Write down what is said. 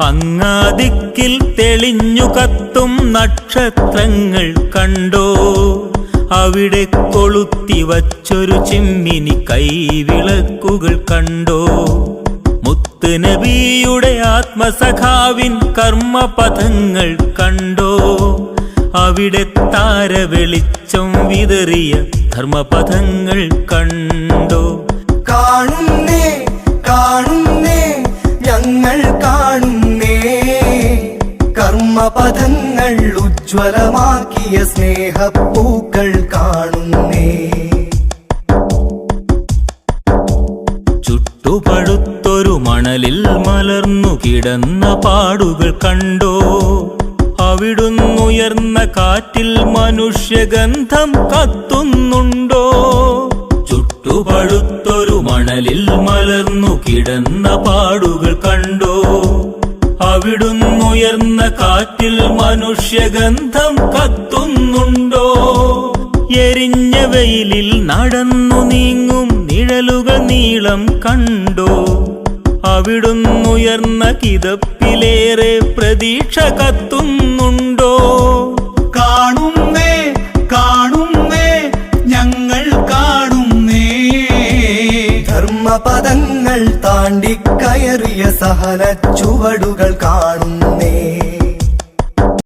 അങ്ങാദിക്കിൽ തെളിഞ്ഞു കത്തും നക്ഷത്രങ്ങൾ കണ്ടോ? അവിടെ കൊളുത്തി വച്ചൊരു ചിമ്മിനി കൈവിളക്കുകൾ കണ്ടോ? മുത്ത് നബിയുടെ ആത്മസഖാവിൻ കർമ്മപഥങ്ങൾ കണ്ടോ? അവിടെ താരവെളിച്ചം വിതറിയ ധർമ്മപഥങ്ങൾ കണ്ടോ? കാണുന്നേ കാണുന്നേ ഞങ്ങൾ കാണുന്നേ, കർമ്മപഥങ്ങൾ ഉജ്ജ്വലമാക്കിയ സ്നേഹപ്പൂക്കൾ കാണുന്നേ. ചുട്ടുപഴുത്തൊരു മണലിൽ മലർന്നു കിടന്ന പാടുകൾ കണ്ടോ? അവിടുന്നുയർന്ന കാറ്റിൽ മനുഷ്യഗന്ധം കത്തുന്നുണ്ടോ? ചുട്ടുപഴുത്തൊരു മണലിൽ മലർന്നു കിടന്ന പാടുകൾ കണ്ടോ? അവിടുന്നുയർന്ന കാറ്റിൽ മനുഷ്യഗന്ധം കത്തുന്നുണ്ടോ? എരിഞ്ഞ വെയിലിൽ നടന്നു നീങ്ങും നിഴലുകൾ നീളം കണ്ടോ? അവിടുന്നുയർന്ന കിതപ്പിലേറെ പ്രതീക്ഷ കത്തുന്നുണ്ടോ? കാണുന്നേ കാണുന്നേ ഞങ്ങൾ കാണുന്നേ, ധർമ്മപദങ്ങൾ താണ്ടിക്കയറിയ സഹന ചുവടുകൾ കാണും.